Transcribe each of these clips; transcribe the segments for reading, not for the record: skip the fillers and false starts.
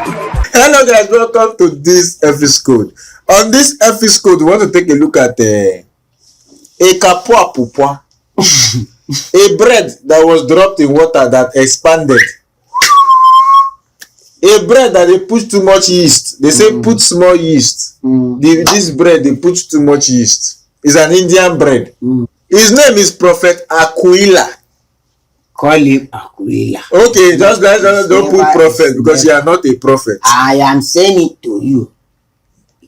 Hello guys, welcome to this episode. On this episode, we want to take a look at a kapua pupua, a bread that was dropped in water that expanded, a bread that they put too much yeast. They say put small yeast. This bread they put too much yeast. It's an Indian bread. His name is Prophet Akuila. Call him Akuila. Okay, just guys don't put prophet because you are not a prophet. I am saying it to you.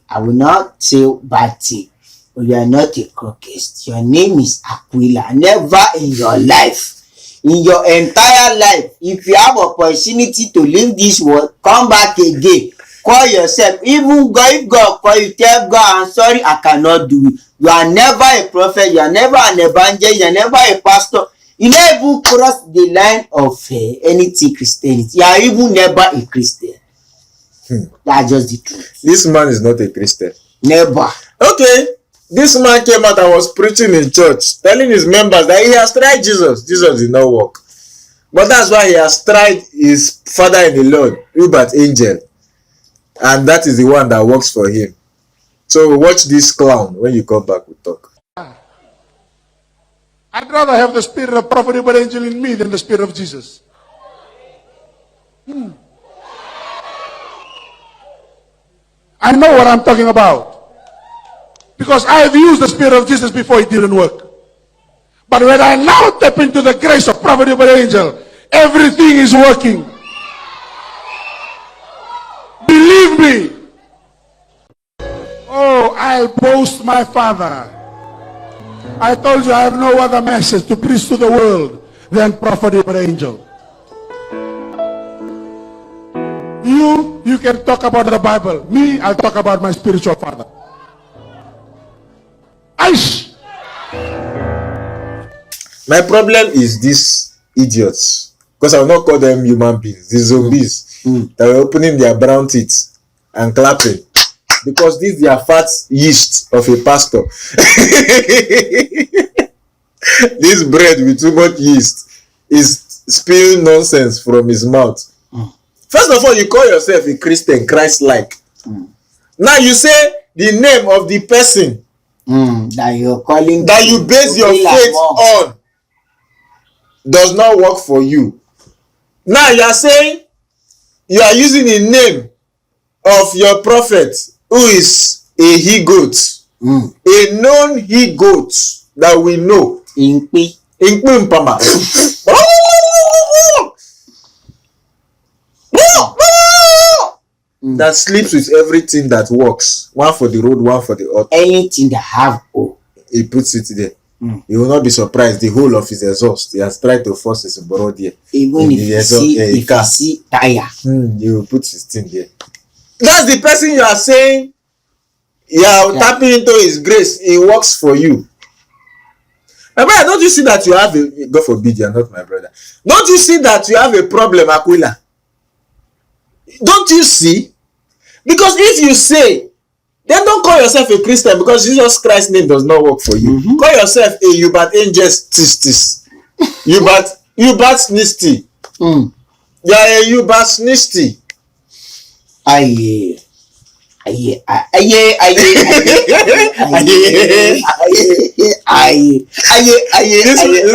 I will not say Bati, but you are not a crocus. Your name is Akuila. Never in your life, in your entire life, if you have opportunity to leave this world, come back again. Call yourself. Even God, if God call you, tell God, I'm sorry, I cannot do it. You are never a prophet. You are never an evangelist. You are never a pastor. You never even cross the line of anything Christianity. You are even never a Christian. That's just the truth. This man is not a Christian. Never. Okay, this man came out and was preaching in church, telling his members that he has tried Jesus. Jesus did not work. But that's why he has tried his father in the Lord, Uebert angel. And that is the one that works for him. So watch this clown. When you come back, we'll talk. I'd rather have the spirit of prophet Uebert angel in me than the spirit of Jesus. I know what I'm talking about. Because I've used the spirit of Jesus before it didn't work. But when I now step into the grace of prophet Uebert angel, everything is working. Believe me. Oh, I'll boast my Father. I told you I have no other message to preach to the world than prophet Uebert angel. You can talk about the Bible. Me, I'll talk about my spiritual father. Aish! My problem is these idiots. Because I will not call them human beings. These zombies that were opening their brown teeth and clapping. Because this is their fat yeast of a pastor. This bread with too much yeast is spewing nonsense from his mouth. First of all, you call yourself a Christian, Christ-like. Now you say the name of the person that you're calling, that you base your faith on does not work for you. Now you are saying you are using the name of your prophet who is a he-goat, a known he-goat that we know. Inkpi. Mpama. That sleeps with everything that works. One for the road, one for the altar. Anything that have he puts it there. You will not be surprised. The whole of his exhaust, he has tried to force his body there. Even if you see tire, you will put his thing there. That's the person you are saying you are tapping into his grace. He works for you. My brother, don't you see that you have a, God forbid you are not my brother. Don't you see that you have a problem, Akuila? Don't you see? Because if you say, then don't call yourself a Christian because Jesus Christ's name does not work for you. Call yourself a Uebert angel stistis. Uebert snisty. You are a Uebert snisty. Aye. This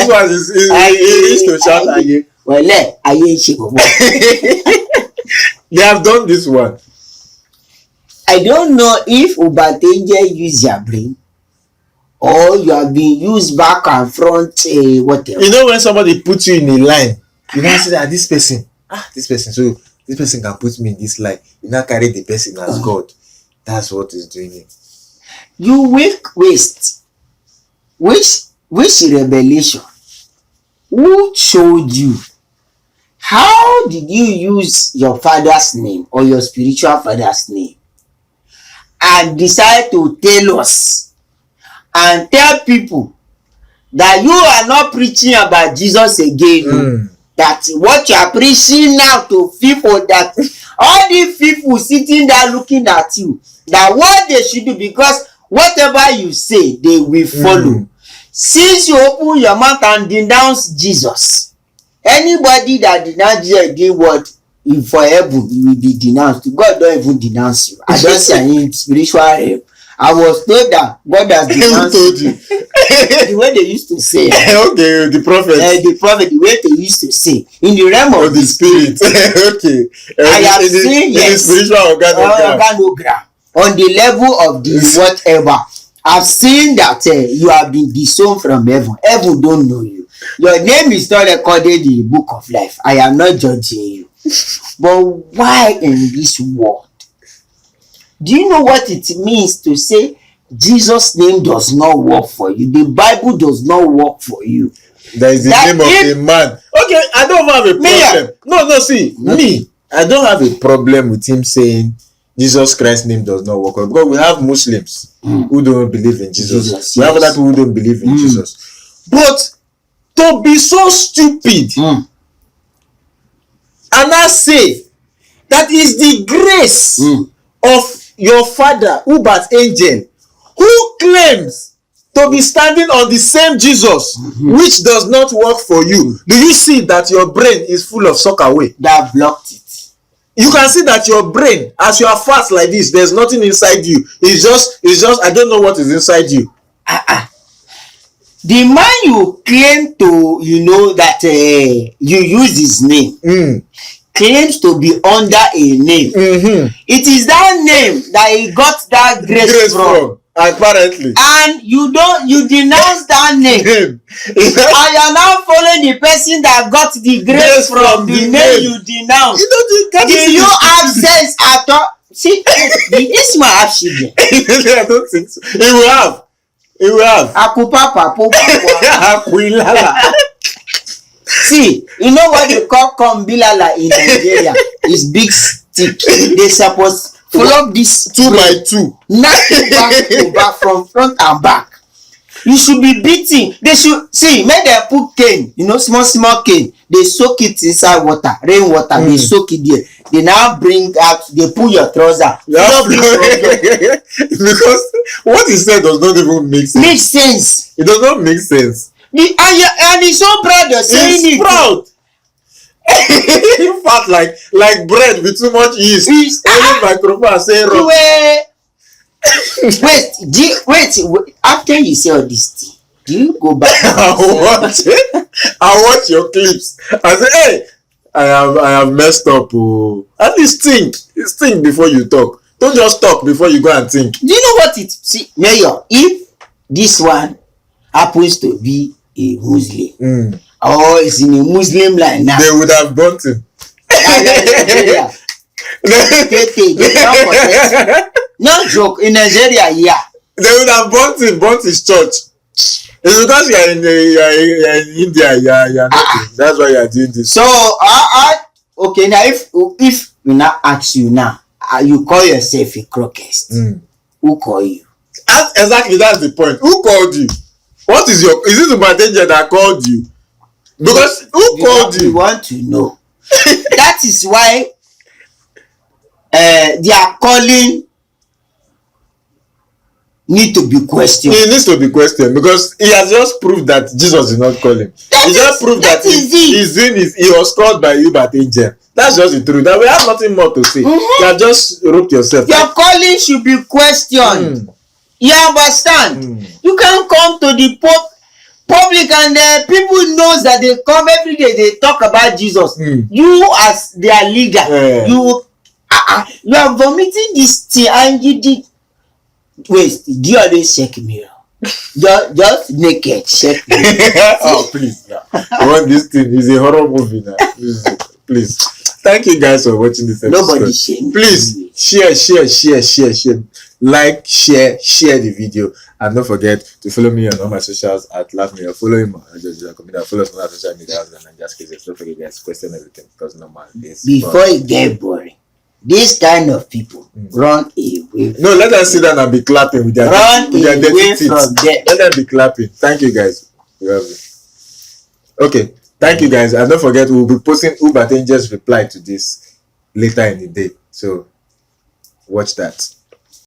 one is to shout aye. Well, they have done this one. I don't know if Uebert angel use your brain or you have been used back and front, whatever. You know when somebody puts you in a line, you now say that this person, so this person can put me in this line. You now carry the person as God. That's what is doing it. You weak waste. Which revelation? Who showed you? How did you use your father's name or your spiritual father's name and decide to tell us and tell people that you are not preaching about Jesus again? That what you are preaching now to people, that all these people sitting there looking at you, that what they should do, because whatever you say, they will follow. Since you open your mouth and denounce Jesus, anybody that denounce Jesus did what? if for heaven you will be denounced. God don't even denounce you. I don't say any spiritual realm. I was told that God has Who denounced told you? the way they used to say. Okay, the prophet. The prophet, the way they used to say in the realm of the spirit. Okay. I have seen in the spiritual organogram on the level of the whatever. I've seen that you have been disowned from heaven. Heaven don't know you. Your name is not recorded in the book of life. I am not judging you. But why in this world? Do you know what it means to say Jesus' name does not work for you? The Bible does not work for you. There is the name of a man. Okay, I don't have a problem. No, see, me, I don't have a problem with him saying Jesus Christ's name does not work. Because we have Muslims who don't believe in Jesus. We have other people who don't believe in Jesus. But to be so stupid and I say that is the grace of your father, Uebert Angel, who claims to be standing on the same Jesus, which does not work for you. Do you see that your brain is full of sock away? That blocked it. You can see that your brain, as you are fast like this, there's nothing inside you. It's just I don't know what is inside you. The man you claim to, that you use his name, claims to be under a name. It is that name that he got that grace from. Apparently. And you denounce that name. And you are now following the person that got the grace from the name you denounce. Do you have sense at all? See, this man have children. I don't think so. He will have. Akuila. See, you know what they call kombilala in Nigeria? Is big stick. They suppose follow this 2x2. Nothing back to back, from front and back. You should be beating. They should see. Make them put cane. Small cane. They soak it inside water, rain water. They soak it there. They now bring out. They pull your trouser. Because what he said does not even make sense. Makes sense. It does not make sense. And he's so proud of saying He's it. Proud. In fact, like bread with too much yeast. Only microphone say wrong. Wait. After you say all this thing, do you go back? I watch your clips. I say, hey, I have messed up. At least think before you talk. Don't just talk before you go and think. Do you know what it? See, Mayor, if this one happens to be a Muslim, or is in a Muslim line now, they would have burnt him. No joke. In Nigeria, yeah. They would have burnt his church. It's because you are in India, you're nothing. That's why you are doing this. So, okay, now if we now ask you now, you call yourself a crocus. Who call you? Exactly, that's the point. Who called you? What is it the messenger that called you? Because who called you? We want to know. That is why their calling need to be questioned. He needs to be questioned because he has just proved that Jesus did not call him. He just proved that he was called by Uebert Angel. That's just the truth. That we have nothing more to say. You have just roped yourself. Your calling should be questioned. You understand? You can't come to the public and people knows that they come every day. They talk about Jesus. You as their leader, you are vomiting this thing and you did. Wait, do you always check mirror? just naked check mirror. Oh please, I want this thing. It's a horror movie now. Please. Thank you guys for watching this episode. Nobody shame. Please share. Like, share the video, and don't forget to follow me on all my socials at LaughMayor. Follow him on follow us on our social media and just cases. Don't forget guys, question everything because normal is before it get boring. This kind of people run away. No, let them sit down and be clapping with their dirty teeth. Let them be clapping. Thank you guys. Okay, thank you guys, and don't forget we'll be posting Uebert Angel's reply to this later in the day. So watch that.